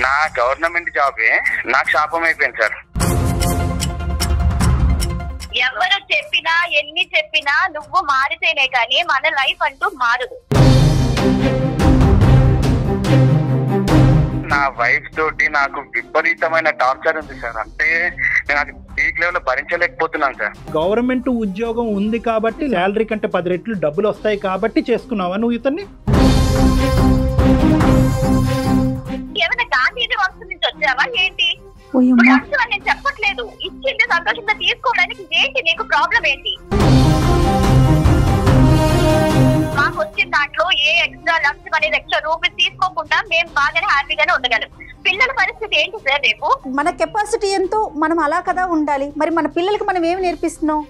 నా గవర్నమెంట్ జాబే నాకు శాపం అయిపోయింది సార్. ఎవరు చెప్పినా ఎన్ని చెప్పినా నువ్వు మారితేనే కానీ మన లైఫ్ అంటూ మారదు. నా వైఫ్ తోటి నాకు విపరీతమైన టార్చర్ ఉంది సార్. అంటే నేను అది పీక్ లెవెల్ భరించలేకపోతున్నాను సార్. గవర్నమెంట్ ఉద్యోగం ఉంది కాబట్టి శాలరీ కంటే 10 రెట్లు డబ్బులు వస్తాయి కాబట్టి చేసుకున్నావా నువ్వు ఇతన్ని? ఏమైనా గాంధీ వంశం నుంచి వచ్చావా ఏంటి? నేను చెప్పట్లేదు, ఇచ్చింది సంతోషంగా తీసుకోవడానికి ఏంటి నీకు ప్రాబ్లం ఏంటి? మాకు వచ్చిన దాంట్లో ఏ ఎక్స్ట్రా లంచ్ అనేది ఎక్స్ట్రా రూపీస్ తీసుకోకుండా మేము బాగానే హ్యాపీగానే ఉండగలం. పిల్లల పరిస్థితి ఏంటి సార్ రేపు? మన కెపాసిటీ ఎంతో మనం అలా కదా ఉండాలి. మరి మన పిల్లలకి మనం ఏమి నేర్పిస్తున్నాం?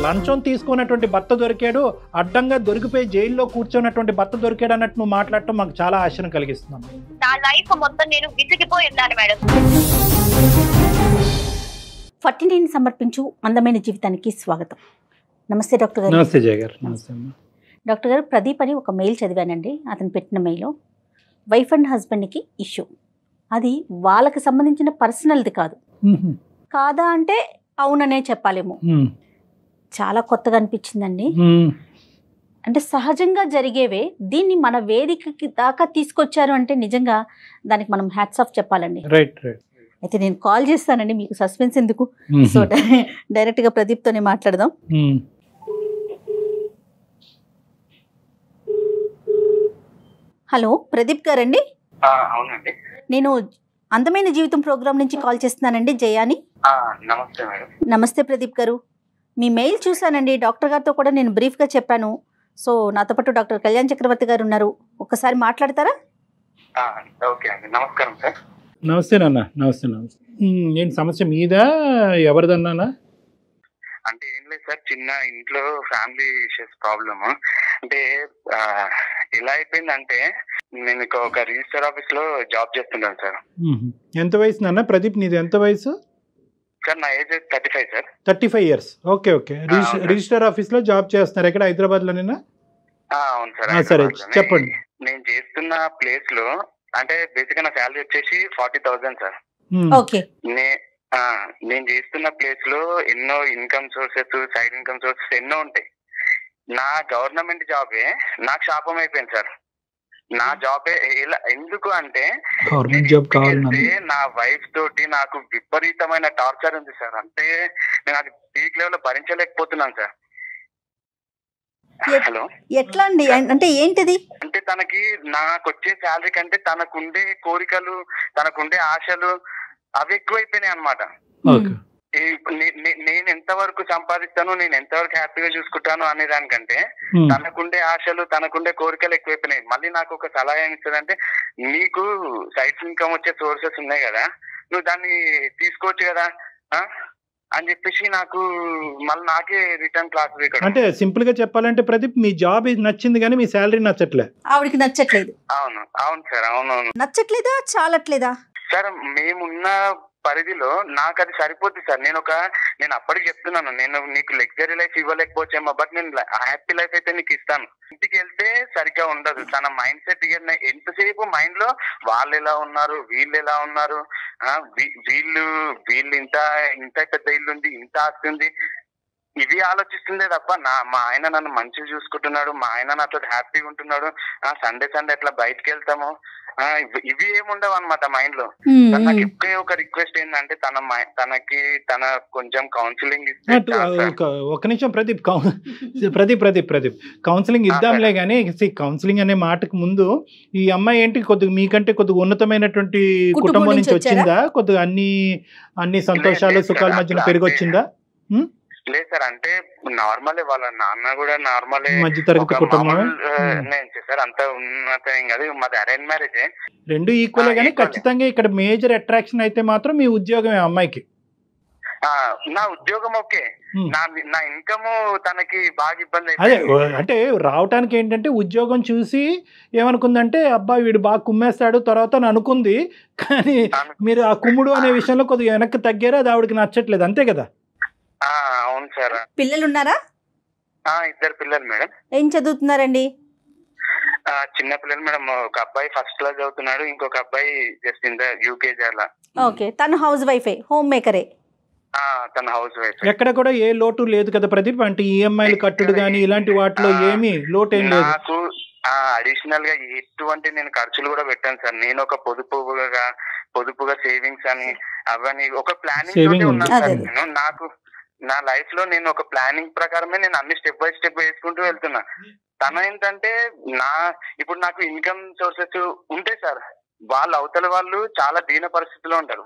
లంచం తీసుకున్నటువంటి భర్త దొరికాడు, అడ్డంగా దొరికిపోయి జైల్లో కూర్చున్నటువంటి భర్త దొరికాడు అన్నట్టు నువ్వు మాట్లాడటం మాకు చాలా ఆశను కలిగిస్తున్నాం. నా లైఫ్ మొత్తం నేను విసిగిపోయి ఉన్నాను మేడం. 49 సమర్పించు అందమైన జీవితానికి స్వాగతం. నమస్తే డాక్టర్ గారు. నమస్తే జయ గారు. నమస్తే డాక్టర్ గారు, ప్రదీప్ అని ఒక మెయిల్ చదివానండి. అతను పెట్టిన మెయిల్ వైఫ్ అండ్ హస్బెండ్కి ఇష్యూ. అది వాళ్ళకి సంబంధించిన పర్సనల్ది కాదు. కాదా అంటే అవుననే చెప్పాలేమో. చాలా కొత్తగా అనిపించిందండి. అంటే సహజంగా జరిగేవే దీన్ని మన వేదికకి దాకా తీసుకొచ్చారు అంటే నిజంగా దానికి మనం హ్యాట్స్ ఆఫ్ చెప్పాలండి. Right right. అయితే నేను కాల్ చేస్తానండి, మీకు సస్పెన్స్ ఎందుకు. సో డైరెక్ట్గా ప్రదీప్తోనే మాట్లాడదాం. హలో ప్రదీప్ గారండి? అవునండి, నేను అందమైన జీవితం ప్రోగ్రామ్ నుంచి కాల్ చేస్తున్నానండి, జయాని. నమస్తే మేడం. నమస్తే ప్రదీప్ గారు, మీ మెయిల్ చూశానండి. డాక్టర్ గారితో కూడా నేను బ్రీఫ్గా చెప్పాను. సో నాతో పాటు డాక్టర్ కళ్యాణ్ చక్రవర్తి గారు ఉన్నారు, ఒక్కసారి మాట్లాడతారా? ఓకే అండి, నమస్కారం సార్. నమస్తే నాన్న. నమస్తే నమస్తే. ఏంటి సమస్య మీద ఎవరిదన్నానా? అంటే ఏం లేదు సార్, చిన్న ఇంట్లో ఫ్యామిలీ ఇష్యూస్ ప్రాబ్లమ్. అంటే ఎలా అయిపోయిందంటే నేను ఒక రిజిస్టర్ ఆఫీస్ లో జాబ్ చేస్తున్నాను సార్. ఎంత వయసు నాన్న ప్రదీప్? నీది ఎంత వయసు? సార్ నా age 35 sir. 35 years. Okay okay. Register office లో జాబ్ చేస్తున్నారు ఎక్కడ? హైదరాబాద్ లోనేనా? అవును సార్. సరే చెప్పండి. నేను చేస్తున్న ప్లేస్ లో అంటే బేసిక్ నా శాలరీ వచ్చేసి 40,000 సార్. ఓకే. నేను చేస్తున్న ప్లేస్ లో ఎన్నో income sources, side income sources ఎన్నో ఉంటాయి. నా గవర్నమెంట్ జాబే నాకు శాపం అయిపోయింది సార్. నా జాబే ఎందుకు అంటే నా వైఫ్ తోటి నాకు విపరీతమైన టార్చర్ ఉంది సార్. అంటే నేను అది పీక్ లెవెల్ భరించలేకపోతున్నాను సార్. హలో, ఎట్లా అండి? అంటే ఏంటిది? అంటే తనకి నాకు వచ్చే శాలరీ కంటే తనకుండే కోరికలు, తనకుండే ఆశలు అవి ఎక్కువైపోయినాయి అన్నమాట. నేను ఎంతవరకు సంపాదిస్తాను, నేను ఎంతవరకు హ్యాపీగా చూసుకుంటాను అనే దానికంటే తనకుండే ఆశలు, తనకుండే కోరికలు ఎక్కువైపోయినాయి. మళ్ళీ నాకు ఒక సలహా ఏమి ఇస్తుందంటే, నీకు సైడ్ ఇన్కమ్ వచ్చే సోర్సెస్ ఉన్నాయి కదా, నువ్వు దాన్ని తీసుకోవచ్చు కదా అని చెప్పేసి నాకు మళ్ళీ నాకే రిటర్న్ క్లాస్. అంటే సింపుల్ గా చెప్పాలంటే ప్రదీప్, మీ జాబ్ నచ్చింది కానీ మీ శాలరీ నచ్చట్లే. ఆవిడకి నచ్చట్లేదు. అవును అవును సార్, అవునవును. నచ్చట్లేదా, చాలట్లేదా? సార్ మేమున్న పరిధిలో నాకు అది సరిపోద్ది సార్. నేను అప్పటికి చెప్తున్నాను, నేను నీకు లగ్జరీ లైఫ్ ఇవ్వలేకపోవచ్చేమో, బట్ నేను హ్యాపీ లైఫ్ అయితే నీకు ఇస్తాను. ఇంటికి వెళ్తే సరిగ్గా ఉండదు. తన మైండ్ సెట్ ఎంతసేపు మైండ్ లో వాళ్ళు ఎలా ఉన్నారు, వీళ్ళు ఎలా ఉన్నారు, వీళ్ళు ఇంత పెద్ద ఇల్లు ఉంది, ఇంత ఆస్తి ఉంది, ఇవి ఆలోచిస్తుందే తప్ప మా ఆయన నన్ను మంచిగా చూసుకుంటున్నాడు, మా ఆయన నాతో హ్యాపీగా ఉంటున్నాడు, సండే అట్లా బయటకు వెళ్తాము, ఇవి ఏముండవు అనమాట మైండ్ లో. నాకు ఎక్కువ ఒక రిక్వెస్ట్ ఏంటంటే తన కొంచెం కౌన్సిలింగ్ ఇస్తే. ఒక నిమిషం ప్రదీప్, కౌన్సిలింగ్ ఇద్దాంలే గానీ, కౌన్సిలింగ్ అనే మాటకు ముందు ఈ అమ్మాయి ఏంటి కొద్దిగా మీకంటే కొద్దిగా ఉన్నతమైనటువంటి కుటుంబం నుంచి వచ్చిందా? కొద్దిగా అన్ని సంతోషాలు సుఖాల మధ్యన పెరిగొచ్చిందా? లేదు సార్, అంటే నార్మలే, వాళ్ళ నాన్న కూడా నార్మలే, మధ్యతరగతి కుటుంబం. సార్ అంత ఉన్నతం కాదు, మాది అరేంజ్ మ్యారేజే. రెండు ఈక్వల్ గానీ ఖచ్చితంగా ఇక్కడ మేజర్ అట్రాక్షన్ అయితే మాత్రం మీ ఉద్యోగమే అమ్మాయికి. నా ఉద్యోగం ఓకే, నా ఇన్కమ్ తనకి బాగా ఇబ్బంది. అదే అంటే రావటానికి ఏంటంటే ఉద్యోగం చూసి ఏమనుకుందంటే అబ్బా వీడు బాగా కుమ్మేస్తాడు తర్వాత అని అనుకుంది. కానీ మీరు ఆ కుమ్ముడు అనే విషయంలో కొద్దిగా వెనక్కి తగ్గారు, అది ఆవిడకి నచ్చట్లేదు, అంతే కదా? అవును సార్. పిల్లలు ఉన్నారా? 2 పిల్లలు మేడం. ఏం చదువుతున్నారండి? చిన్న పిల్లలు మేడం. ఒక అబ్బాయి ఫస్ట్ క్లాస్ చదువుతున్నాడు, ఇంకొక అబ్బాయి జస్ట్ ఇన్ ద యూకేజీ అలా. ఓకే, తను హౌస్ వైఫే, హోమ్ మేకరే. తన హౌస్ వైఫ్. ఎక్కడ కూడా ఏ లోటు లేదు కదా ప్రదీప్, అంటే ఈఎంఐలు కట్టుడు కానీ ఇలాంటి వాటిలో ఏమీ లోటు ఏం లేదు. నాకు అడిషనల్ గా ఎటువంటి నేను ఖర్చులు కూడా పెట్టాను సార్. నేను ఒక పొదుపుగా సేవింగ్స్ అని అవన్నీ ఒక ప్లానింగ్ ఉన్నాను సార్. నేను నా లైఫ్ లో నేను ఒక ప్లానింగ్ ప్రకారమే నేను అన్ని స్టెప్ బై స్టెప్ వేసుకుంటూ వెళ్తున్నా. తన ఏంటంటే ఇప్పుడు నాకు ఇన్కమ్ సోర్సెస్ ఉంటాయి సార్. అవతల వాళ్ళు చాలా దీన పరిస్థితిలో ఉంటారు.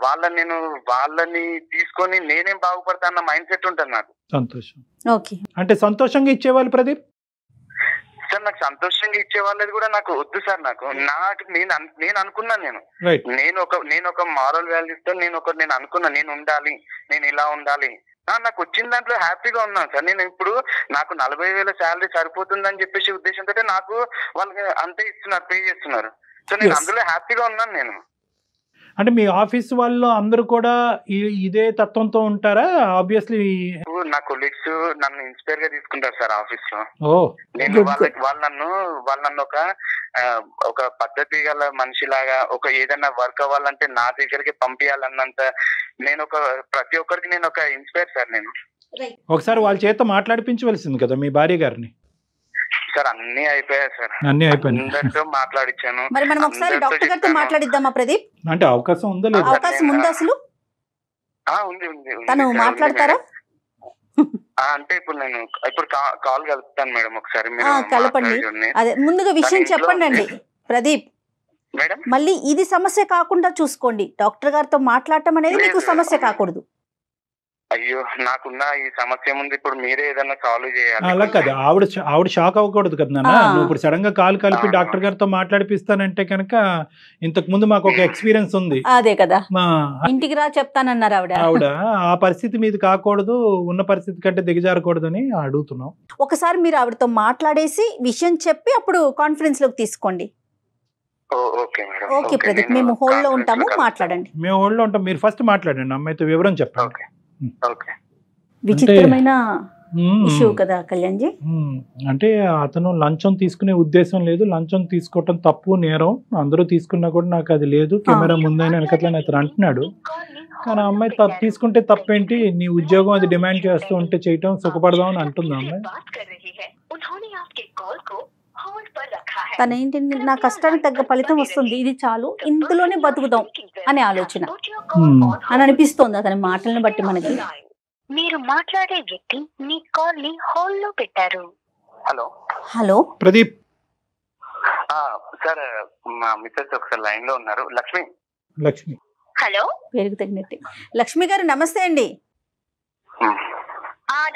వాళ్ళని తీసుకొని నేనేం బాగుపడతా అన్న మైండ్ సెట్ ఉంటుంది నాకు. సంతోషం. ఓకే, అంటే సంతోషంగా ఇచ్చేవాళ్ళు ప్రదీప్ సార్. నాకు సంతోషంగా ఇచ్చే వాళ్ళది కూడా నాకు వద్దు సార్. నేను అనుకున్నాను, నేను ఒక మారల్ వాల్యూస్ తో నేను అనుకున్నా, నేను ఉండాలి, నేను ఇలా ఉండాలి. నాకు వచ్చిన దాంట్లో హ్యాపీగా ఉన్నాను సార్. నేను ఇప్పుడు నాకు 40,000 శాలరీ సరిపోతుందని చెప్పేసి ఉద్దేశంతో నాకు వాళ్ళకి అంతే ఇస్తున్నారు, పే చేస్తున్నారు. సో నేను అందులో హ్యాపీగా ఉన్నాను. నేను అంటే మీ ఆఫీస్ వాళ్ళు అందరూ కూడా ఇదే తత్వంతో ఉంటారా? ఆబ్వియస్లీ నా కొలీగ్స్ నన్ను ఇన్స్పైర్ గా తీసుకుంటారు సార్ ఆఫీస్ లో. నేను వాళ్ళు నన్ను ఒక పద్ధతి గల మనిషిలాగా, ఒక ఏదైనా వర్క్ అవ్వాలంటే నా దగ్గరికి పంపించాలన్నంత నేను ప్రతి ఒక్కరికి నేను ఒక ఇన్స్పైర్ సార్. నేను ఒకసారి వాళ్ళ చేత మాట్లాడిపించవలసింది కదా మీ భార్య గారిని. సార్ అన్ని అయిపోయాయి సార్, అన్ని అయిపోయాయి. అందరితో మాట్లాడించాను. మరి మనం ఒకసారి డాక్టర్ గారితో మాట్లాడిద్దామా ప్రదీప్? అంటే అవకాశం ఉందా లేదా? అవకాశం ఉందా అసలు? ఉంది. తను మాట్లాడతారా? అంటే ఇప్పుడు కాల్ కలుపుతాను మేడం ఒకసారి. కలపండి. అదే ముందుగా విషయం చెప్పండి అండి ప్రదీప్. మేడం మళ్ళీ ఇది సమస్య కాకుండా చూసుకోండి. డాక్టర్ గారితో మాట్లాడటం అనేది మీకు సమస్య కాకూడదు. అయ్యో, నాకున్న ఈ సమస్య ముందు ఇప్పుడు మీరే ఏదైనా సాల్వ్ చేయాలి. అలా కదా, ఆవిడ షాక్ అవ్వకూడదు కదా నాన్న. నువ్వు ఇప్పుడు సడన్ గా కాల్ కలిపి డాక్టర్ గారితో మాట్లాడిపిస్తానంటే కనుక ఇంతకు ముందు మాకు ఒక ఎక్స్పీరియన్స్ ఉంది. అదే కదా, ఇంటికి రా చెప్తానన్నారు ఆవిడ. ఆ పరిస్థితి మీది కాకూడదు, ఉన్న పరిస్థితి కంటే దిగజారకూడదు అని అడుగుతున్నాం. ఒకసారి మీరు ఆవిడతో మాట్లాడేసి విషయం చెప్పి అప్పుడు కాన్ఫరెన్స్ లోకి తీసుకోండి. ఓకే ప్రదీప్, మేము హోల్డ్ లో ఉంటాము, మాట్లాడండి. మేము హోల్డ్ లో ఉంటాం, మీరు ఫస్ట్ మాట్లాడండి, అమ్మాయితో వివరం చెప్పండి. విచిత్రమైన ఇష్యూ కదా కళ్యాణ్ జీ. అంటే అతను లంచం తీసుకునే ఉద్దేశం లేదు, లంచం తీసుకోవటం తప్పు, నేరం, అందరూ తీసుకున్నా కూడా నాకు అది లేదు, కెమెరా ముందైనా వెనకట్లని అతను అంటున్నాడు. కానీ అమ్మాయి తీసుకుంటే తప్పేంటి, నీ ఉద్యోగం అది డిమాండ్ చేస్తూ ఉంటే చేయటం సుఖపడదాం అని అంటుంది అమ్మాయి. తనేంటి, నా కష్టానికి తగ్గ ఫలితం వస్తుంది, ఇది చాలు, ఇందులోనే బతుకుదాం అనే ఆలోచన అని అనిపిస్తోంది అతని మాటలను బట్టి మనకి. మీరు మాట్లాడే వ్యక్తి మీ కాల్ ని హోల్డ్ లో పెట్టారు. హలో ప్రదీప్. సార్ మా మిస్సెస్ ఒకసారి లైన్ లో ఉన్నారు. లక్ష్మి. హలో, పేరుకు తగినట్టు లక్ష్మి గారు నమస్తే అండి.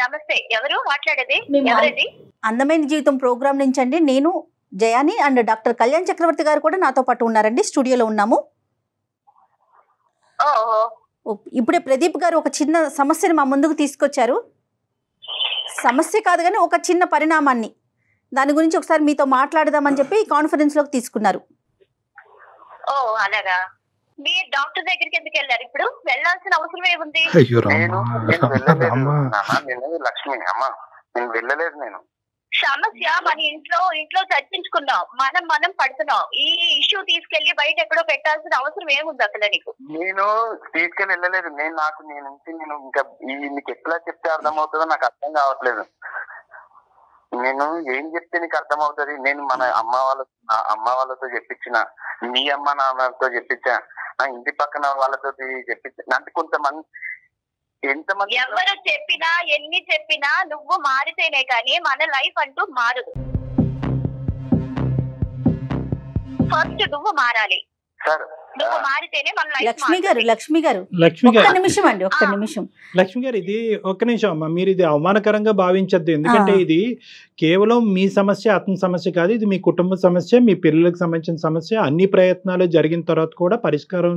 నమస్తే, ఎవరు మాట్లాడేది? ఎవరది? అందమైన జీవితం ప్రోగ్రామ్ నుంచి అండి. నేను జయాని అండ్ డాక్టర్ కళ్యాణ్ చక్రవర్తి గారు కూడా నాతో పాటు ఉన్నారండి, స్టూడియోలో ఉన్నాము. ఇప్పుడే ప్రదీప్ గారు ఒక చిన్న సమస్యని మా ముందుకు తీసుకొచ్చారు. సమస్య కాదు కానీ ఒక చిన్న పరిణామాన్ని, దాని గురించి ఒకసారి మీతో మాట్లాడదామని చెప్పి కాన్ఫరెన్స్ లోకి తీసుకున్నారు. అలాగా, మీరు డాక్టర్ దగ్గరికి ఎందుకు వెళ్ళారు? ఇప్పుడు వెళ్ళాల్సిన అవసరం ఏముంది? లక్ష్మి అమ్మ, నేను వెళ్ళలేదు. నేను సమస్య మన ఇంట్లో చర్చించుకున్నాం, మనం పడుతున్నాం. ఈ ఇష్యూ తీసుకెళ్లి బయట ఎక్కడో పెట్టాల్సిన అవసరం ఏముంది అసలు నీకు? నేను తీసుకెళ్ళి వెళ్ళలేదు. నేను ఇంకా నీకు ఎట్లా చెప్తే అర్థమవుతుందో నాకు అర్థం కావట్లేదు. నేను ఏం చెప్తే నీకు అర్థమవుతుంది? నేను మన అమ్మ వాళ్ళతో చెప్పించిన, మీ అమ్మ నాన్నతో చెప్పించా, ఇంటి పక్కన వాళ్ళతో చెప్పించా. అంటే కొంతమంది ఎవరు చెప్పినా ఎన్ని చెప్పినా నువ్వు మారితేనే కానీ మన లైఫ్ అంటూ మారదు. ఫస్ట్ నువ్వు మారాలి. లక్ష్మి గారు ఒక్క నిమిషం అండి, ఒక్క నిమిషం. లక్ష్మి గారు, ఇది ఒక్క నిమిషం అమ్మా, మీరు ఇది అవమానకరంగా భావించద్దు. ఎందుకంటే ఇది కేవలం మీ సమస్య, అతని సమస్య కాదు, ఇది మీ కుటుంబ సమస్య, మీ పిల్లలకు సంబంధించిన సమస్య. అన్ని ప్రయత్నాలు జరిగిన తర్వాత కూడా పరిష్కారం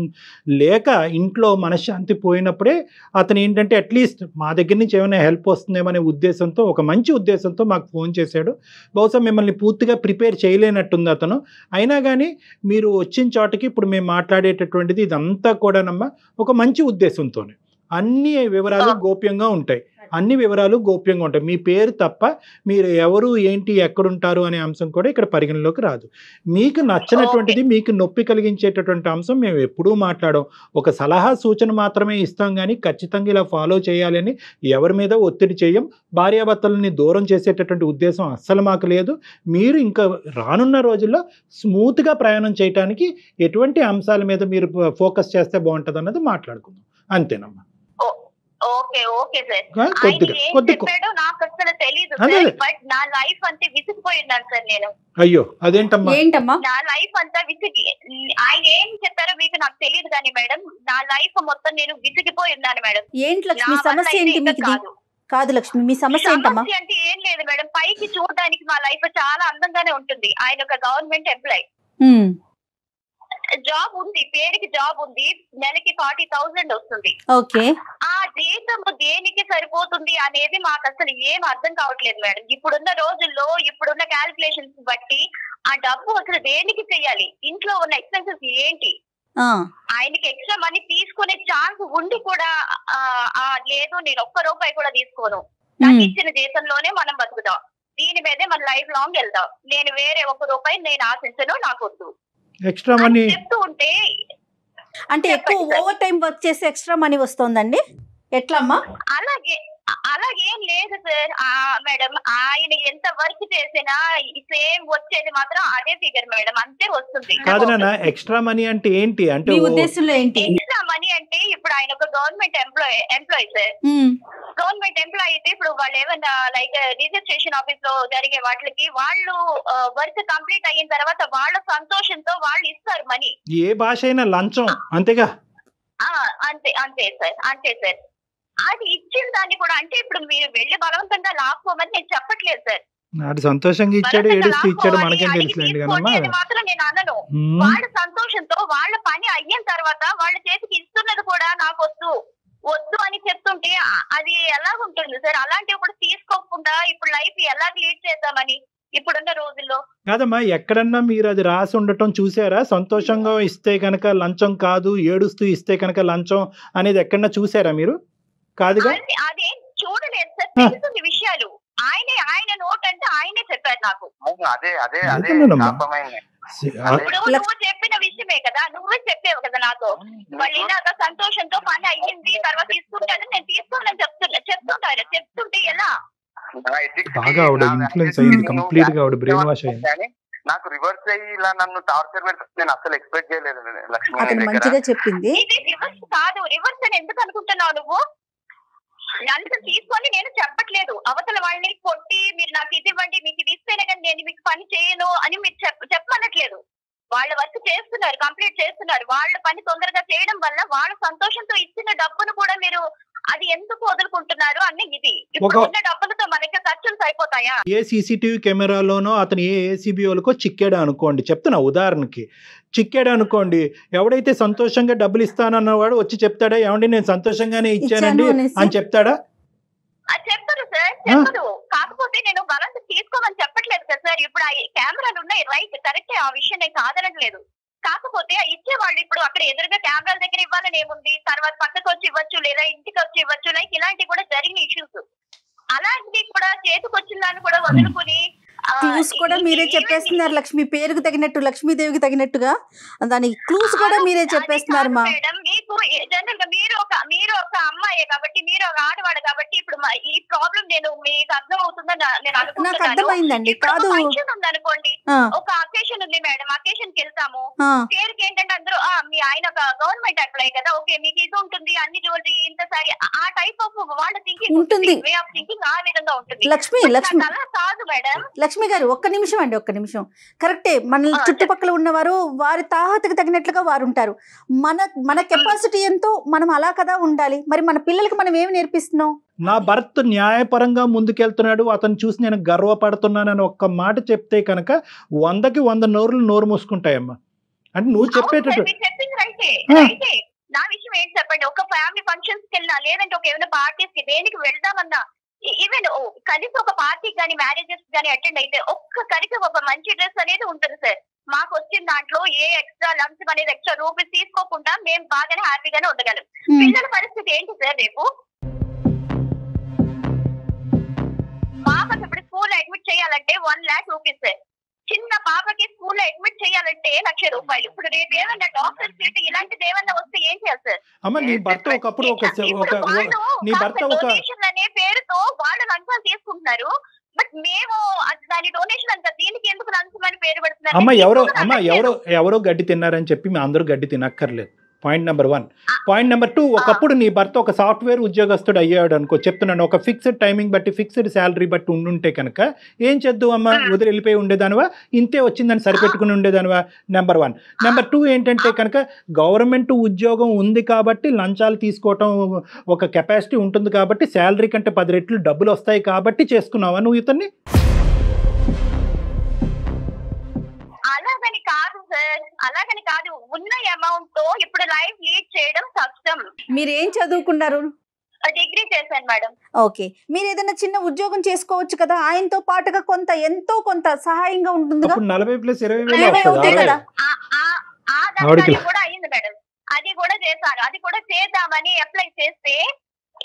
లేక ఇంట్లో మనశ్శాంతి పోయినప్పుడే అతను ఏంటంటే అట్లీస్ట్ మా దగ్గర నుంచి ఏమైనా హెల్ప్ వస్తుందేమో అనే ఉద్దేశంతో, ఒక మంచి ఉద్దేశంతో మాకు ఫోన్ చేశాడు. బహుశా మిమ్మల్ని పూర్తిగా ప్రిపేర్ చేయలేనట్టుంది అతను. అయినా కానీ మీరు వచ్చిన చోటకి ఇప్పుడు మేము మాట్లాడేటటువంటిది ఇదంతా కూడానమ్మా ఒక మంచి ఉద్దేశంతోనే, అన్ని వివరాలు గోప్యంగా ఉంటాయి. అన్ని వివరాలు గోప్యంగా ఉంటాయి. మీ పేరు తప్ప మీరు ఎవరు ఏంటి ఎక్కడుంటారు అనే అంశం కూడా ఇక్కడ పరిగణలోకి రాదు. మీకు నచ్చినటువంటిది మీకు నొప్పి కలిగించేటటువంటి అంశం మేము ఎప్పుడూ మాట్లాడాం. ఒక సలహా సూచన మాత్రమే ఇస్తాం కానీ ఖచ్చితంగా ఇలా ఫాలో చేయాలని ఎవరి మీద ఒత్తిడి చేయం. భార్యాభర్తలని దూరం చేసేటటువంటి ఉద్దేశం అస్సలు మాకు లేదు. మీరు ఇంకా రానున్న రోజుల్లో స్మూత్గా ప్రయాణం చేయడానికి ఎటువంటి అంశాల మీద మీరు ఫోకస్ చేస్తే బాగుంటుంది అన్నది మాట్లాడుకుందాం. అంతేనమ్మా. Okay okay sir. కొద్దిగా చెప్పాడు నాకు అసలు తెలీదు, బట్ నా లైఫ్ అంతే విసిగిపోయిన్నాను సార్ నేను. అయ్యో అదేంటమ్మా? నా లైఫ్ అంతా విసిగి, ఆయన ఏం చెప్పారో మీకు నాకు తెలియదు కానీ మేడం, నా లైఫ్ మొత్తం నేను విసిగిపోయి ఉన్నాను మేడం. ఏంటి లక్ష్మి సమస్య ఏంటి? కాదు లక్ష్మి, మీ సమస్య ఏంటమ్మా? అంటే ఏం లేదు మేడం, పైకి చూడడానికి మా లైఫ్ చాలా అందంగానే ఉంటుంది. ఆయన ఒక గవర్నమెంట్ ఎంప్లాయ్, జాబ్ ఉంది, పేరుకి జాబ్ ఉంది, నెలకి 40,000 వస్తుంది. ఓకే, ఆ జీతం దేనికి సరిపోతుంది అనేది మాకు అసలు ఏం అర్థం కావట్లేదు మేడం. ఇప్పుడున్న రోజుల్లో ఇప్పుడున్న క్యాలిక్యులేషన్స్ బట్టి ఆ డబ్బు అసలు దేనికి చెయ్యాలి? ఇంట్లో ఉన్న ఎక్స్పెన్సెస్ ఏంటి? ఆయనకి ఎక్స్ట్రా మనీ తీసుకునే ఛాన్స్ ఉండి కూడా లేదు, నేను ఒక్క రూపాయి కూడా తీసుకోను, నాకు ఇచ్చిన జీతంలోనే మనం బతుకుదాం, దీని మీదే మన లైఫ్ లాంగ్ వెళ్దాం, నేను వేరే ఒక్క రూపాయి నేను ఆశించను, నాకు వద్దు ఎక్స్ట్రా మనీ చెప్తూ ఉంటే. అంటే ఎక్కువ ఓవర్ టైం వర్క్ చేసి ఎక్స్ట్రా మనీ వస్తుందండి, ఎట్లమ్మా? అలాగేం లేదు సార్ మేడం, ఆయన ఎంత వర్క్ చేసినా సేమ్ వచ్చేది మాత్రం అదే ఫిగర్ మేడం, అంతే వస్తుంది. కాదు నాన్న, ఎక్స్ట్రా మనీ అంటే ఏంటి? అంటే ఉద్దేశంలో ఏంటి ఎక్స్ట్రా మనీ అంటే? ఇప్పుడు ఆయన ఒక government employee sir. Government employee అయితే ఇప్పుడు వాళ్ళు ఏమన్నా లైక్ రిజిస్ట్రేషన్ ఆఫీస్ లో జరిగే వాటికి వాళ్ళు వర్క్ కంప్లీట్ అయిన తర్వాత వాళ్ళ సంతోషంతో వాళ్ళు ఇస్తారు మనీ. ఏ భాష అయినా లంచం అంతేగా? అంతే సార్. అది ఇచ్చిన దాన్ని కూడా అంటే ఇప్పుడు మీరు వెళ్ళి బలవంతంగా లాక్కోమని నేను చెప్పట్లేదు సార్. నాడు సంతోషంగా ఇచ్చాడు, ఏడుస్తూ ఇచ్చాడు, మనకేం తెలుసులేండి కదమ్మా. మాత్రం నేను అనను. వాళ్ళ సంతోషంతో వాళ్ళ పని అయిన తర్వాత వాళ్ళ చేతికి ఇస్తున్నది కూడా నాకు వద్దు అని చెప్తుంటే అది ఎలా ఉంటుంది సార్? అలాంటివి కూడా తీసుకోకుండా ఇప్పుడు లైఫ్ ఎలా లీడ్ చేద్దామని ఇప్పుడున్న రోజుల్లో. కాదమ్మా, ఎక్కడన్నా మీరు అది రాసి ఉండటం చూసారా? సంతోషంగా ఇస్తే కనుక లంచం కాదు, ఏడుస్తూ ఇస్తే కనుక లంచం అనేది ఎక్కడన్నా చూసారా మీరు? కాదుగా. అదేం చూడలేదు సార్, తెలుస్తుంది విషయాలు. ఆయన నోట్ అంటే ఆయనే చెప్పారు నాకు. నువ్వు చెప్పిన విషయమే కదా, నువ్వే చెప్పావు కదా నాతో. వాళ్ళు ఇలాగా సంతోషంతో పని అయ్యింది తర్వాత తీసుకుంటాను, నేను తీసుకోనని చెప్తుంటే ఎలా? బాగా ఆవిడ ఇన్ఫ్లుయెన్స్ అయ్యింది, కంప్లీట్ గా ఆవిడ బ్రెయిన్ వాష్ అయ్యింది. నాకు రివర్స్ అయ్యి ఇలా నన్ను టార్చర్ పెడుతుంది నేను అసలు ఎక్స్పెక్ట్ చేయలేదు లక్ష్మి. అతను మంచిగా చెప్పింది. ఇది రివర్స్ కాదు, రివర్స్ అని ఎందుకు అనుకుంటున్నావు నువ్వు? నన్ను తీసుకొని నేను చెప్పట్లేదు, అవతల వాళ్ళని కొట్టి మీరు నాకు ఇది ఇవ్వండి, మీకు ఇది ఇస్తేనే కానీ నేను మీకు పని చేయను అని మీరు చెప్పనట్లేదు. వాళ్ళ వర్క్ చేస్తున్నారు, కంప్లీట్ చేస్తున్నారు, వాళ్ళ పని తొందరగా చేయడం వల్ల వాళ్ళ సంతోషంతో ఇచ్చిన డబ్బును కూడా మీరు అది ఎందుకు వదులుకుంటున్నారు అన్న. ఇది ఇప్పుడు ఉన్న డబ్బులతో మనకి ఖర్చులు సరిపోతాయా? ఏ సీసీటీవీ కెమెరాలోనో అతను ఏ ఏసీబీఓలకో చిక్కాడు అనుకోండి, చెప్తున్నా ఉదాహరణకి, చిక్కాడు అనుకోండి, ఎవడైతే సంతోషంగా డబ్బులు ఇస్తానన్నవాడు వచ్చి చెప్తాడా ఏమండి నేను సంతోషంగానే ఇచ్చానండి అని చెప్తాడా? చెప్తారు సార్, చెప్పదు. కాకపోతే నేను బలంగా తీసుకోమని చెప్పట్లేదు కదా సార్. ఇప్పుడు ఆ కెమెరాలు ఉన్నాయి, రైట్, కరెక్టే, ఆ విషయం నేను కాదనట్లేదు. కాకపోతే ఇచ్చేవాళ్ళు ఇప్పుడు అక్కడ ఎదురుగా కెమెరాల దగ్గర ఇవ్వాలని ఏముంది, తర్వాత పక్కకు వచ్చి ఇవ్వచ్చు లేదా ఇంటికి వచ్చి ఇవ్వచ్చు, లైక్ ఇలాంటివి కూడా జరిగిన ఇష్యూస్. అలాంటివి కూడా చేతికి వచ్చిన దాన్ని కూడా వదులుకుని క్లూస్ కూడా మీరే చెప్పేస్తున్నారు లక్ష్మి, పేరుకు తగినట్టు, లక్ష్మీదేవికి తగినట్టుగా దానికి క్లూస్ కూడా మీరే చెప్పేస్తున్నారు. మేడం మీకు జనరల్ గా మీరు ఒక అమ్మాయే కాబట్టి, మీరు ఒక ఆడవాడు కాబట్టి ఇప్పుడు ఈ ప్రాబ్లం నేను మీకు అర్థం అవుతుందని నేను అనుకుంటున్నాను. అర్థమైందండి. కాదు, ఉందనుకోండి, ఒక అకేషన్ ఉంది మేడం, అకేషన్ కి వెళ్తాము, పేరుకి ఏంటంటే అందరూ మీ ఆయన ఒక గవర్నమెంట్ ఎంప్లాయీ కదా, ఓకే మీకు ఇది ఉంటుంది, అన్ని జ్యువెలరీ ఇంత సారీ, ఆ టైప్ ఆఫ్ వాళ్ళ థింకింగ్ ఉంటుంది, వే ఆఫ్ థింకింగ్ ఆ విధంగా ఉంటుంది. లక్ష్మి అలా కాదు మేడం. లక్ష్మి గారు ఒక్క నిమిషం కరెక్టే. మన చుట్టుపక్కల ఉన్నవారు వారి తాహతకు తగినట్లుగా వారు ఉంటారు. మన కెపాసిటీ ఎంతో మనం అలా కదా ఉండాలి. మరి మన పిల్లలకి మనం ఏమి నేర్పిస్తున్నాం? నా భర్త న్యాయపరంగా ముందుకెళ్తున్నాడు, అతను చూసి నేను గర్వపడుతున్నానని ఒక్క మాట చెప్తే కనుక 100కి 100 నోరు మూసుకుంటాయమ్మా. అంటే నువ్వు చెప్పేటట్టు చెప్పింది రైటే. నా విషయం ఏంటి చెప్పండి, ఒక ఫ్యామిలీ ఫంక్షన్స్ కి వెళ్ళినా లేదంటే ఒక ఏమైనా పార్టీస్ కి దేనికి వెళ్దామన్నా, ఈవెన్ కనీసం ఒక పార్టీకి కానీ మ్యారేజెస్ కానీ అటెండ్ అయితే కనీసం ఒక మంచి డ్రెస్ అనేది ఉంటుంది సార్. మాకు వచ్చిన దాంట్లో ఏ ఎక్స్ట్రా లంచ్ అనేది ఎక్స్ట్రా రూపీస్ తీసుకోకుండా మేము బాగానే హ్యాపీగానే ఉండగలం. పిల్లల పరిస్థితి ఏంటి సార్ రేపు? పాపకి ఇప్పుడు స్కూల్ అడ్మిట్ చేయాలంటే 1 lakh రూపీస్ సార్. చిన్న పాపకి స్కూల్ అడ్మిట్ చేయాలంటే 1,00,000 రూపాయలు. ఇప్పుడు రేపు ఏమన్నా డాక్టర్ సీట్ ఇలాంటిది ఏమన్నా వస్తే ఏం చేయాలి సార్? అమ్మ నీ భర్త ఒకప్పుడు నీ భర్త ఒక డొనేషన్ అనే పేరుతో వాళ్ళు లంచాలు తీసుకుంటున్నారు. బట్ మేము దాని డొనేషన్ అంతా దీనికి ఎందుకు లంచం అని పేరు పెడుతున్నారు? ఎవరో గడ్డి తిన్నారని చెప్పి మీ అందరూ గడ్డి తినక్కర్లేదు. Point number 1. పాయింట్ నెంబర్ 2, ఒకప్పుడు నీ భర్త ఒక సాఫ్ట్వేర్ ఉద్యోగస్తుడు అయ్యాడు అనుకో, చెప్తున్నాను, ఒక ఫిక్స్డ్ టైమింగ్ బట్టి ఫిక్స్డ్ శాలరీ బట్టి ఉండుంటే కనుక ఏం చేద్దాం అమ్మ, వదిలి వెళ్ళిపోయి ఉండేదానివా? ఇంతే వచ్చిందని సరిపెట్టుకుని ఉండేదానివా? నెంబర్ 1. నెంబర్ 2 ఏంటంటే కనుక గవర్నమెంట్ ఉద్యోగం ఉంది కాబట్టి లంచాలు తీసుకోవటం ఒక కెపాసిటీ ఉంటుంది కాబట్టి శాలరీ కంటే 10 రెట్లు డబ్బులు వస్తాయి కాబట్టి చేసుకున్నావా నువ్వు ఇతన్ని? అలాగని కాదు సార్, అలాగని కాదు. ఉన్న అమౌంట్ తో ఇప్పుడు లైఫ్ లీడ్ చేయడం కష్టం. మీరు ఏం చదువుకున్నారు? డిగ్రీ చేశాను మేడం. ఓకే, మీరు ఏదైనా చిన్న ఉద్యోగం చేసుకోవచ్చు కదా, ఆయనతో పాటుగా ఎంతో కొంత సహాయంగా ఉంటుంది కదా. 40+20 కదా. కూడా అయింది మేడం, అది కూడా చేశాను. అది కూడా చేద్దామని అప్లై చేస్తే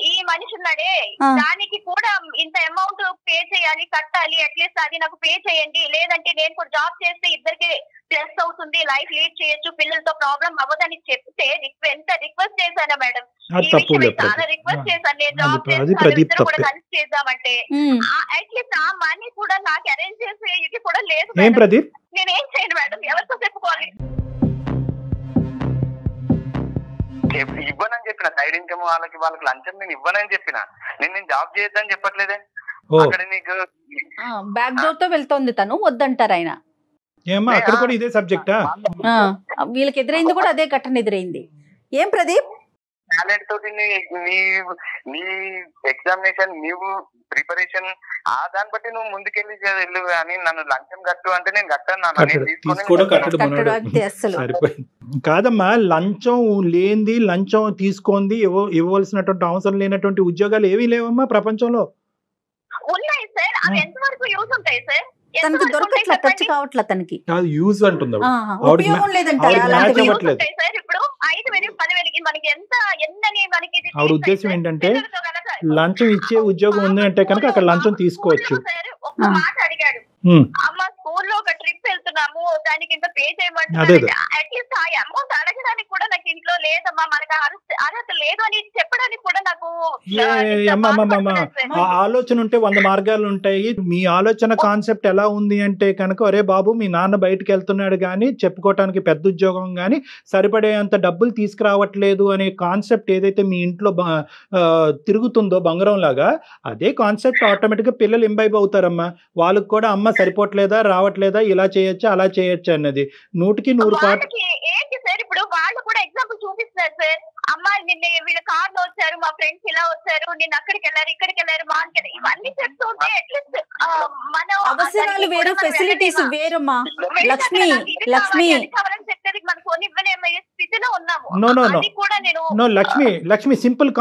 ఈ మనిషి ఉన్నాడే దానికి కూడా ఇంత అమౌంట్ పే చేయాలి, కట్టాలి, అట్లీస్ట్ అది నాకు పే చేయండి, లేదంటే నేను కూడా జాబ్ చేస్తే ఇద్దరికి ప్లస్ అవుతుంది, లైఫ్ లీడ్ చేయొచ్చు, పిల్లలతో ప్రాబ్లం అవ్వదని చెప్తే ఎంత రిక్వెస్ట్ చేశాను మేడం. చాలా రిక్వెస్ట్ చేశాను, నేను జాబ్ చేస్తాను కూడా కలిసి చేద్దామంటే అట్లీస్ట్ ఆ మనీ కూడా నాకు అరేంజ్ చేసే ఇది కూడా లేదు. నేనేం చేయను మేడం, ఎవరితో చెప్పుకోవాలి? ఇవ్వనని చెప్పిన సైడ్ ఇన్కమ్ వాళ్ళకి లంచం నేను ఇవ్వనని చెప్పిన. నేను జాబ్ చేయొద్దని చెప్పట్లేదే. అక్కడ నీకు బ్యాక్ డోర్ తో వెళ్తోంది తను, వద్దంటారు ఆయన. అక్కడ కూడా ఇదే సబ్జెక్టా? వీళ్ళకి ఎదురైంది కూడా అదే ఘటన ఎదురైంది. ఏం ప్రదీప్, టాలెంట్ తోటి నీ ఎగ్జామినేషన్ నీవు ప్రిపరేషన్ దాన్ని బట్టి నువ్వు ముందుకెళ్ళి వెళ్ళు, కానీ నన్ను లంచం కట్టు అంటే నేను కాదమ్మా. లంచం లేనిది, లంచం తీసుకుంది, ఇవ్వవలసినటువంటి అవసరం లేనటువంటి ఉద్యోగాలు ఏవీ లేవమ్మా ప్రపంచంలో. ఉన్నాయి సార్, అవి ఎంతవరకు యూజ్ ఉంటాయి సార్? తనకి దొరకట్లా, టచ్ కావట్లా, తనకి యూజ్ అంటుంది. ఉపయోగం లేదంటే ఇప్పుడు 5,000 10,000 మనకి ఎంత ఎన్నని మనకి ఆవిడ ఉద్దేశం ఏంటంటే లంచం ఇచ్చే ఉద్యోగం ఉంది అంటే కనుక అక్కడ లంచం తీసుకోవచ్చు. ఒక్క మాట అడిగాడు, అమ్మ స్కూల్లో ఒక ట్రిప్ వెళ్తున్నాము దానికి ఇంత పే చేయమంటారు, అట్లీస్ట్ ఆ అమౌంట్ అడగడానికి కూడా నాకు ఇంట్లో లేదమ్మా, మనకు అర్హత లేదు అని చెప్పడానికి కూడా నాకు ఆలోచన ఉంటే 100 మార్గాలు ఉంటాయి. మీ ఆలోచన కాన్సెప్ట్ ఎలా ఉంది అంటే కనుక, ఒరే బాబు మీ నాన్న బయటకు వెళ్తున్నాడు కానీ చెప్పుకోవటానికి పెద్ద ఉద్యోగం కానీ సరిపడేంత డబ్బులు తీసుకురావట్లేదు అనే కాన్సెప్ట్ ఏదైతే మీ ఇంట్లో తిరుగుతుందో బంగారం లాగా, అదే కాన్సెప్ట్ ఆటోమేటిక్గా పిల్లలు ఇంబైబ్ అవుతారమ్మా. వాళ్ళకి కూడా అమ్మ సరిపోవట్లేదా, రావట్లేదా, ఇలా చేయొచ్చు అలా చేయొచ్చు అన్నది 100% ఏంటి సార్. ఇప్పుడు వాళ్ళు కూడా ఎగ్జాంపుల్ చూపిస్తున్నారు సార్, అమ్మ నిన్న వీళ్ళ కార్ లో వచ్చారు, మా ఫ్రెండ్స్ ఇలా వచ్చారు, నేను అక్కడికి వెళ్ళారు, ఇక్కడికి వెళ్ళారు, మార్కెట్, ఇవన్నీ చెప్తుంటే అట్లీస్ట్ మన అవసరాలు వేరు, ఫెసిలిటీస్ వేరమ్మా. లక్ష్మి చెప్పేది మనకు కొన్ని ఇవ్వలేమో స్థితిలో ఉన్నాము. Lakshmi simple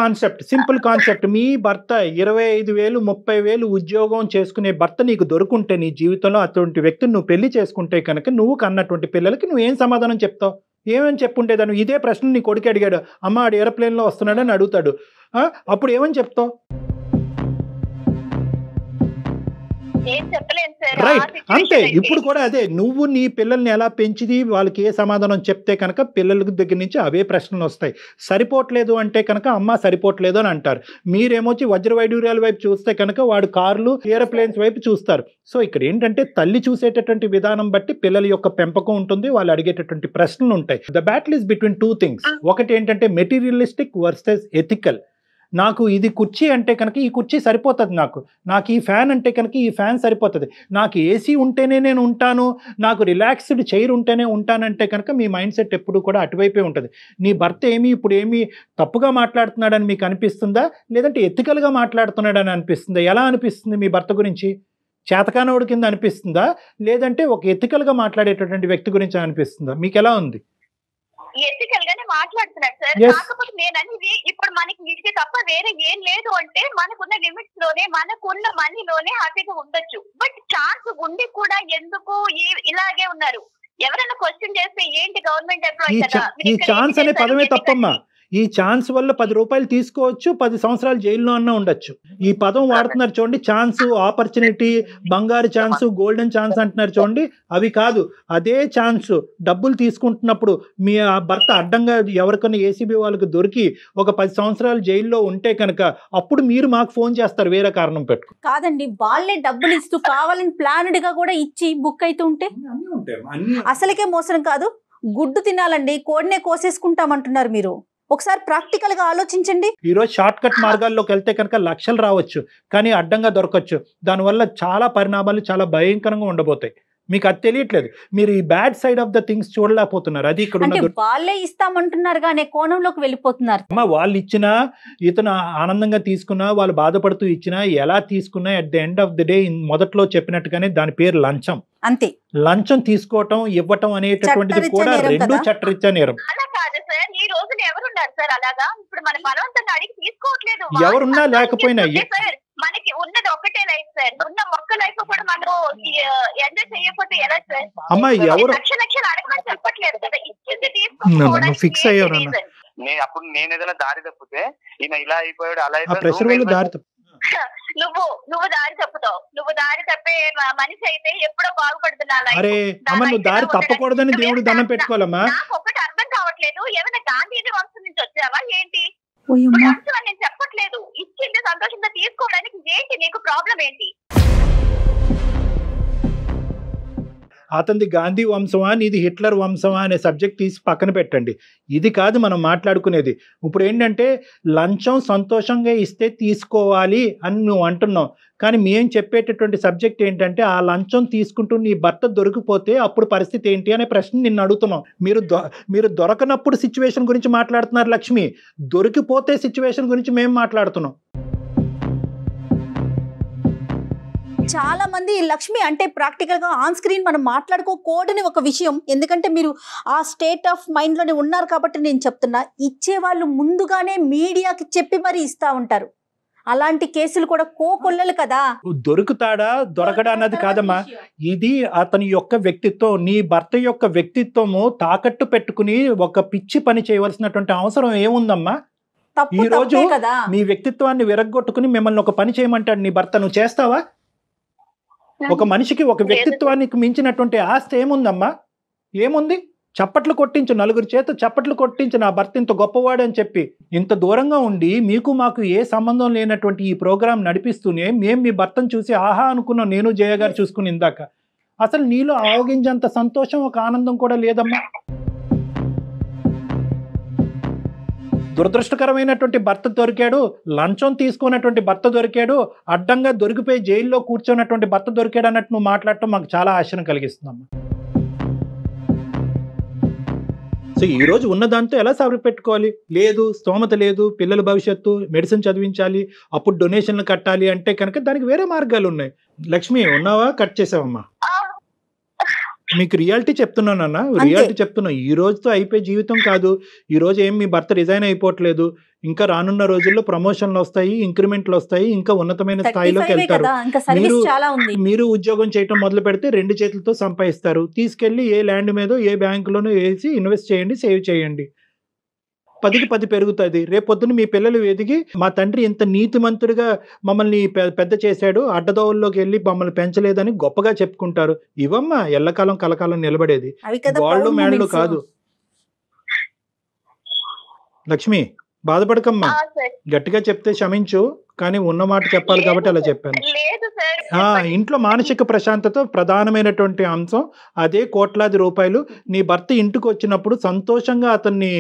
concept. మీ భర్త 25,000 30,000 ఉద్యోగం చేసుకునే భర్త నీకు దొరుకుంటే నీ జీవితంలో అటువంటి వ్యక్తిని నువ్వు పెళ్లి చేసుకుంటే కనుక నువ్వు కన్నటువంటి పిల్లలకి నువ్వు ఏం సమాధానం చెప్తావు? ఏమని చెప్పుండేదాన్ని? ఇదే ప్రశ్న నీ కొడుకు అడిగాడు, అమ్మ ఆడు ఏరోప్లేన్లో వస్తున్నాడని అడుగుతాడు, అప్పుడు ఏమని చెప్తావు? రైట్, అంతే. ఇప్పుడు కూడా అదే, నువ్వు నీ పిల్లల్ని ఎలా పెంచిది, వాళ్ళకి ఏ సమాధానం చెప్తే కనుక పిల్లల దగ్గర నుంచి అవే ప్రశ్నలు వస్తాయి. సరిపోవట్లేదు అంటే కనుక అమ్మ సరిపోవట్లేదు అని అంటారు. మీరేమొచ్చి వజ్ర వైడూర్యాల వైపు చూస్తే కనుక వాడు కార్లు ఏరోప్లేన్స్ వైపు చూస్తారు. సో ఇక్కడ ఏంటంటే తల్లి చూసేటటువంటి విధానం బట్టి పిల్లల యొక్క పెంపకం ఉంటుంది, వాళ్ళు అడిగేటటువంటి ప్రశ్నలు ఉంటాయి. The battle is between 2 things. ఒకటి ఏంటంటే మెటీరియలిస్టిక్ వర్సెస్ ఎథికల్. నాకు ఇది కుర్చీ అంటే కనుక ఈ కుర్చీ సరిపోతుంది, నాకు ఈ ఫ్యాన్ అంటే కనుక ఈ ఫ్యాన్ సరిపోతుంది, నాకు ఏసీ ఉంటేనే నేను ఉంటాను, నాకు రిలాక్స్డ్ చైర్ ఉంటేనే ఉంటానంటే కనుక మీ మైండ్ సెట్ ఎప్పుడు కూడా అటువైపే ఉంటుంది. నీ భర్త ఇప్పుడు ఏమి తప్పుగా మాట్లాడుతున్నాడని మీకు అనిపిస్తుందా, లేదంటే ఎథికల్గా మాట్లాడుతున్నాడని అనిపిస్తుందా? ఎలా అనిపిస్తుంది మీ భర్త గురించి? చేతకానోడి కింద అనిపిస్తుందా, లేదంటే ఒక ఎథికల్గా మాట్లాడేటటువంటి వ్యక్తి గురించి అనిపిస్తుందా? మీకు ఎలా ఉంది? ఎథికల్ గానే మాట్లాడుతున్నాడు సార్. కాకపోతే నేను అనేది ఇప్పుడు మనకి ఇది తప్ప వేరే ఏం లేదు అంటే మనకున్న లిమిట్స్ లోనే మనకున్న మనీలోనే హ్యాపీగా ఉండొచ్చు. బట్ ఛాన్స్ ఉండి కూడా ఎందుకు ఇలాగే ఉన్నారు? ఎవరైనా క్వశ్చన్ చేస్తే ఏంటి గవర్నమెంట్ ఎంప్లాయీ కదా, ఈ ఛాన్స్ అనే పదమే తప్పమ్మా. ఈ ఛాన్స్ వల్ల 10 రూపాయలు తీసుకోవచ్చు, 10 సంవత్సరాలు జైల్లో అన్నా ఉండొచ్చు. ఈ పదం వాడుతున్నారు చూడండి, ఛాన్స్, ఆపర్చునిటీ, బంగారు ఛాన్స్, గోల్డెన్ ఛాన్స్ అంటున్నారు చూడండి. అవి కాదు, అదే ఛాన్స్ డబ్బులు తీసుకుంటున్నప్పుడు మీ భర్త అడ్డంగా ఎవరికైనా ఏసీబీ వాళ్ళకి దొరికి ఒక 10 సంవత్సరాలు జైల్లో ఉంటే కనుక అప్పుడు మీరు మాకు ఫోన్ చేస్తారు వేరే కారణం పెట్టు. కాదండి, వాళ్ళే డబ్బులు ఇస్తూ కావాలని ప్లాన్డ్ గా కూడా ఇచ్చి బుక్ అయితే ఉంటే అసలుకే మోసం కాదు. గుడ్డు తినాలండి, కోడినే కోసేసుకుంటామంటున్నారు మీరు. ఒకసారి ప్రాక్టికల్ గా ఆలోచించండి. ఈరోజు షార్ట్ కట్ మార్గాల్లోకి వెళ్తే కనుక లక్షలు రావచ్చు, కానీ అడ్డంగా దొరకచ్చు. దానివల్ల చాలా పరిణామాలు చాలా భయంకరంగా ఉండబోతాయి. మీకు అది తెలియట్లేదు. మీరు ఈ bad side of the things చూడలేకపోతున్నారు. అది ఇక్కడ అంటే వాళ్ళే ఇస్తామంటున్నారు కానీ కోణంలోకి వెళ్ళిపోతున్నారు. వాళ్ళు ఇచ్చినా, ఇతను ఆనందంగా తీసుకున్నా, వాళ్ళు బాధపడుతూ ఇచ్చినా, ఎలా తీసుకున్నా at the end of the day మొదట్లో చెప్పినట్టుగానే దాని పేరు లంచం. అంతే. లంచం తీసుకోవటం, ఇవ్వటం అనేటటువంటిది కూడా రెండు చట్టరీత్యా నేరం. ఈ రోజున ఎవరున్నారు సార్ అలాగా? ఇప్పుడు మన బలవంతంగా అడిగి తీసుకోవట్లేదు. ఎవరున్నా లేకపోయినా మనకి ఉన్నది ఒకటే లైఫ్ సార్. ఉన్న ఒక్క లైఫ్ కూడా మనం ఎంజాయ్ చేయకపోతే ఎలా సార్? అమ్మాయి ఎవరు లక్షలు అడగమని చెప్పట్లేదు కదా, ఇచ్చింది తీసుకోవడానికి ఫిక్స్ అయ్యారు. అప్పుడు నేను ఏదైనా దారి తప్పితే ఈయన ఇలా అయిపోయాడు, అలా అయిపోయాడు. నువ్వు దారి తప్పుతావు. నువ్వు దారి తప్పే మనిషి అయితే ఎప్పుడో బాగుపడుతున్నా. అరే అమ్మ, నువ్వు దారి తప్పకూడదని దేవుడు దండం పెట్టుకోవాలమ్మా. నాకు ఒకటి అర్థం కావట్లేదు, ఏమైనా గాంధీజీ వంశం నుంచి వచ్చావా ఏంటి? నేను చెప్పట్లేదు, ఇచ్చింది సంతోషంగా తీసుకోవడానికి ఏంటి నీకు ప్రాబ్లం ఏంటి? అతనిది గాంధీ వంశమా, నీది హిట్లర్ వంశమా అనే సబ్జెక్ట్ తీసి పక్కన పెట్టండి. ఇది కాదు మనం మాట్లాడుకునేది. ఇప్పుడు ఏంటంటే లంచం సంతోషంగా ఇస్తే తీసుకోవాలి అని నువ్వు అంటున్నావు, కానీ మేము చెప్పేటటువంటి సబ్జెక్ట్ ఏంటంటే ఆ లంచం తీసుకుంటూ నీ భర్త దొరికిపోతే అప్పుడు పరిస్థితి ఏంటి అనే ప్రశ్న నిన్ను అడుగుతున్నాం. మీరు దొరకనప్పుడు సిచ్యువేషన్ గురించి మాట్లాడుతున్నారు లక్ష్మి, దొరికిపోతే సిచ్యువేషన్ గురించి మేము మాట్లాడుతున్నాం. చాలా మంది లక్ష్మి అంటే ప్రాక్టికల్ గా ఆన్ స్క్రీన్ మనం మాట్లాడుకోకూడని ఒక విషయం. ఎందుకంటే మీరు ఆ స్టేట్ ఆఫ్ మైండ్ లోనే ఉన్నారు కాబట్టి నేను చెప్తున్నా, ఇచ్చే వాళ్ళు ముందుగానే మీడియాకి చెప్పి మరి ఇస్తా ఉంటారు. అలాంటి కేసులు కూడా కోకొల్లలు కదా. దొరుకుతాడా దొరకడా అన్నది కాదమ్మా, ఇది అతని యొక్క వ్యక్తిత్వం. నీ భర్త యొక్క వ్యక్తిత్వము తాకట్టు పెట్టుకుని ఒక పిచ్చి పని చేయవలసినటువంటి అవసరం ఏముందమ్మా? ఈ రోజు మీ వ్యక్తిత్వాన్ని విరగ్గొట్టుకుని మిమ్మల్ని ఒక పని చేయమంటాడు నీ భర్త, నువ్వు చేస్తావా? ఒక మనిషికి ఒక వ్యక్తిత్వానికి మించినటువంటి ఆస్తి ఏముందమ్మా? ఏముంది? చప్పట్లు కొట్టించు, నలుగురు చేత చప్పట్లు కొట్టించు, నా భర్త ఇంత గొప్పవాడు అని చెప్పి. ఇంత దూరంగా ఉండి మీకు మాకు ఏ సంబంధం లేనటువంటి ఈ ప్రోగ్రాం నడిపిస్తూనే మేము మీ భర్తను చూసి ఆహా అనుకున్నాం, నేను జయ గారు చూసుకుని ఇందాక. అసలు నీలో ఆవగించేంత సంతోషం, ఒక ఆనందం కూడా లేదమ్మా. దురదృష్టకరమైనటువంటి భర్త దొరికాడు, లంచం తీసుకున్నటువంటి భర్త దొరికాడు, అడ్డంగా దొరికిపోయి జైల్లో కూర్చున్నటువంటి భర్త దొరికాడు అన్నట్టు నువ్వు మాట్లాడటం మాకు చాలా ఆశను కలిగిస్తుందమ్మా. సో ఈరోజు ఉన్నదాంతో ఎలా సరిపెట్టుకోవాలి? లేదు, స్తోమత లేదు, పిల్లల భవిష్యత్తు, మెడిసిన్ చదివించాలి, అప్పుడు డొనేషన్లు కట్టాలి అంటే కనుక దానికి వేరే మార్గాలు ఉన్నాయి. లక్ష్మి ఉన్నావా? కట్ చేసావమ్మా. మీకు రియాలిటీ చెప్తున్నానన్నా, రియాలిటీ చెప్తున్నా. ఈ రోజుతో అయిపోయే జీవితం కాదు. ఈ రోజు ఏం మీ భర్త రిజైన్ అయిపోవట్లేదు. ఇంకా రానున్న రోజుల్లో ప్రమోషన్లు వస్తాయి, ఇంక్రిమెంట్లు వస్తాయి, ఇంకా ఉన్నతమైన స్థాయిలోకి వెళ్తారు. మీరు ఉద్యోగం చేయటం మొదలు పెడితే 2 చేతులతో సంపాదిస్తారు. తీసుకెళ్లి ఏ ల్యాండ్ మీదో ఏ బ్యాంకులోనో వేసి ఇన్వెస్ట్ చేయండి, సేవ్ చేయండి. 10కి 10 పెరుగుతుంది. రేపొద్దున మీ పిల్లలు ఎదిగి మా తండ్రి ఇంత నీతిమంతుడిగా మమ్మల్ని పెద్ద చేశాడు, అడ్డదోవల్లోకి వెళ్ళి మమ్మల్ని పెంచలేదని గొప్పగా చెప్పుకుంటారు. ఇవమ్మా ఎల్లకాలం కలకాలం నిలబడేది, గోళ్ళు మేడలు కాదు. లక్ష్మి బాధపడకమ్మా, గట్టిగా చెప్తే క్షమించు, కానీ ఉన్న మాట చెప్పాలి కాబట్టి అలా చెప్పాను. ఇంట్లో మానసిక ప్రశాంతత ప్రధానమైనటువంటి అంశం. అదే కోట్లాది రూపాయలు. నీ భర్త ఇంటికి వచ్చినప్పుడు సంతోషంగా అతన్ని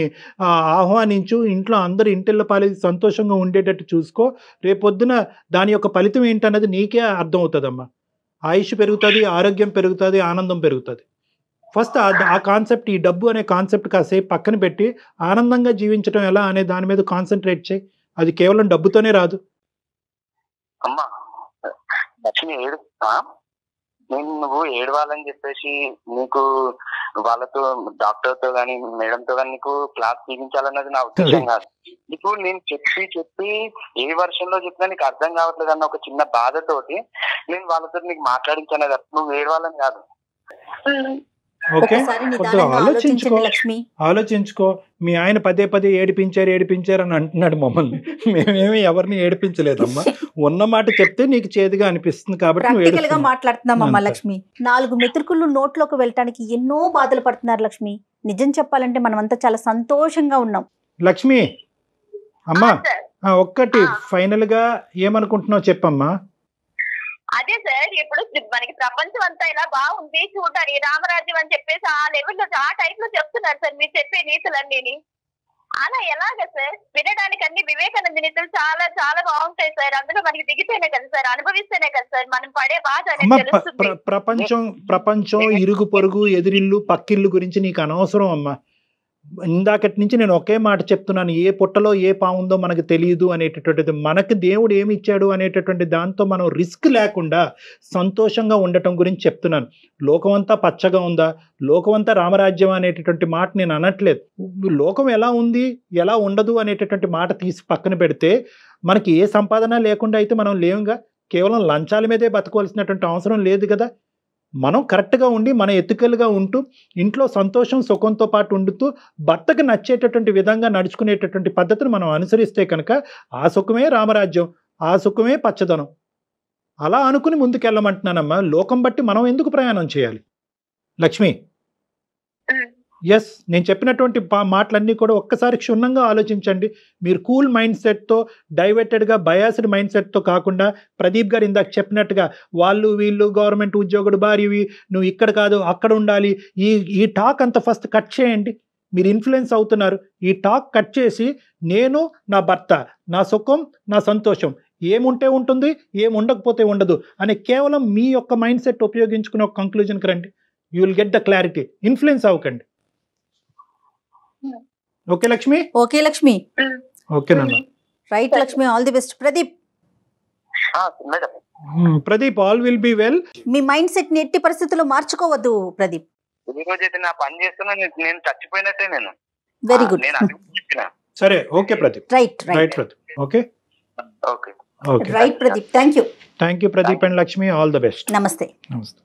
ఆహ్వానించు. ఇంట్లో అందరు ఇంటిళ్ళ పాలి సంతోషంగా ఉండేటట్టు చూసుకో. రేపొద్దున దాని యొక్క ఫలితం ఏంటన్నది నీకే అర్థం అవుతుందమ్మా. ఆయుష్ పెరుగుతుంది, ఆరోగ్యం పెరుగుతుంది, ఆనందం పెరుగుతుంది. ఫస్ట్ ఆ కాన్సెప్ట్, ఈ డబ్బు అనే కాన్సెప్ట్ కాసేపు పక్కన పెట్టి ఆనందంగా జీవించడం ఎలా అనే దాని మీద కాన్సన్ట్రేట్ చేయి. అది కేవలం డబ్బుతోనే రాదు. అమ్మా లక్ష్మి నేను నువ్వు ఏడవాలని చెప్పేసి నీకు వాళ్ళతో డాక్టర్తో గానీ మేడంతో గానీ నీకు క్లాస్ తీయించాలన్నది నా ఉద్దేశం కాదు. నీకు నేను చెప్పి ఏ వర్షంలో చెప్పినా నీకు అర్థం కావట్లేదు అన్న ఒక చిన్న బాధతోటి నేను వాళ్ళతో నీకు మాట్లాడించాను కదా. నువ్వు ఏడవాలని కాదు. ఓకే ఒకసారి కొద్దిగా నిదానంగా ఆలోచించుకో ఆలోచించండి లక్ష్మి. ఆలోచించుకో. మీ ఆయన పదే పదే ఏడిపించారు అని అంటున్నాడు మమ్మల్ని. మేమేమి ఎవరిని ఏడిపించలేదమ్మా. ఉన్న మాట చెప్తే నీకు చేదుగా అనిపిస్తుంది కాబట్టి నువ్వు ప్రాక్టికల్ గా ఏడుస్తున్నావు. మాట్లాడుతున్నామమ్మా అంతే. లక్ష్మి. 4 మెతుకులు నోట్లోకి వెళ్ళటానికి ఎన్నో బాధలు పడుతున్నారు లక్ష్మి. నిజం చెప్పాలంటే మనమంతా చాలా సంతోషంగా ఉన్నాం. లక్ష్మి అమ్మా సార్ ఒక్కటి ఫైనల్ గా ఏమనుకుంటున్నావు చెప్పమ్మా. అదే సార్ ఇప్పుడు మనకి ప్రపంచం అంతా ఇలా బాగుంది చూడాలి రామరాజ్యం అని చెప్పేసి ఆ లెవెల్లో ఆ టైప్ లో చెప్తున్నారు సార్ మీరు చెప్పే నీతులన్నీ. అలా ఎలాగ సార్? వినడానికి అన్ని వివేకానంద నీతులు చాలా చాలా బాగుంటాయి సార్. అందులో మనకి దిగితేనే కదా సార్, అనుభవిస్తేనే కదా సార్ మనం పడే బాధ అమ్మ అనేది తెలుస్తుంది. ప్రపంచం ఇరుగు పొరుగు ఎదిరిల్లు పక్కిల్లు గురించి నీకు అనవసరం అమ్మా. ఇందాకటి నుంచి నేను ఒకే మాట చెప్తున్నాను, ఏ పుట్టలో ఏ పాముందో మనకు తెలియదు అనేటటువంటిది. మనకు దేవుడు ఏమి ఇచ్చాడు అనేటటువంటి దాంతో మనం రిస్క్ లేకుండా సంతోషంగా ఉండటం గురించి చెప్తున్నాను. లోకమంతా పచ్చగా ఉందా, లోకమంతా రామరాజ్యం అనేటటువంటి మాట నేను అనట్లేదు. లోకం ఎలా ఉంది ఎలా ఉండదు అనేటటువంటి మాట తీసి పక్కన పెడితే మనకి ఏ సంపాదన లేకుండా అయితే మనం లేవుగా. కేవలం లంచాల మీదే బతకవలసినటువంటి అవసరం లేదు కదా. మనం కరెక్ట్గా ఉండి మన ఎత్తుకలుగా ఉంటూ ఇంట్లో సంతోషం సుఖంతో పాటు ఉండుతూ భర్తకు నచ్చేటటువంటి విధంగా నడుచుకునేటటువంటి పద్ధతిని మనం అనుసరిస్తే కనుక ఆ సుఖమే రామరాజ్యం, ఆ సుఖమే పచ్చదనం. అలా అనుకుని ముందుకెళ్ళమంటున్నానమ్మా. లోకం బట్టి మనం ఎందుకు ప్రయాణం చేయాలి లక్ష్మి? ఎస్, నేను చెప్పినటువంటి మాటలన్నీ కూడా ఒక్కసారి క్షుణ్ణంగా ఆలోచించండి. మీరు కూల్ మైండ్ సెట్తో, డైవర్టెడ్గా బయాస్డ్ మైండ్ సెట్తో కాకుండా ప్రదీప్ గారు ఇందాక చెప్పినట్టుగా వాళ్ళు వీళ్ళు గవర్నమెంట్ ఉద్యోగుడు భార్యవి, నువ్వు ఇక్కడ కాదు అక్కడ ఉండాలి, ఈ టాక్ అంతా ఫస్ట్ కట్ చేయండి. మీరు ఇన్ఫ్లుయెన్స్ అవుతున్నారు. ఈ టాక్ కట్ చేసి నేను నా భర్త, నా సుఖం నా సంతోషం, ఏముంటే ఉంటుంది ఏముండకపోతే ఉండదు అనే కేవలం మీ యొక్క మైండ్ సెట్ ఉపయోగించుకుని ఒక కంక్లూజన్కి రండి. You will get the clarity. Influence అవ్వకండి. ఓకే లక్ష్మి? ఓకే లక్ష్మి. ఓకేనమ్మా. Right Lakshmi, all the best. Pradeep madam Pradeep all will be well. Me mind set ని ఎట్టి పరిస్థితుల్లో మార్చుకోవద్దు ప్రదీప్. ఈ రోజు అయితే నా పని చేస్తున్నా, నేను చచ్చిపోయినట్టే. నేను వెరీ గుడ్. నేను అది చెప్పిన. సరే okay Pradeep. Right right right Pradeep. Okay okay okay right Pradeep. Thank you. Thank you Pradeep and Lakshmi. All the best. నమస్తే. నమస్తే.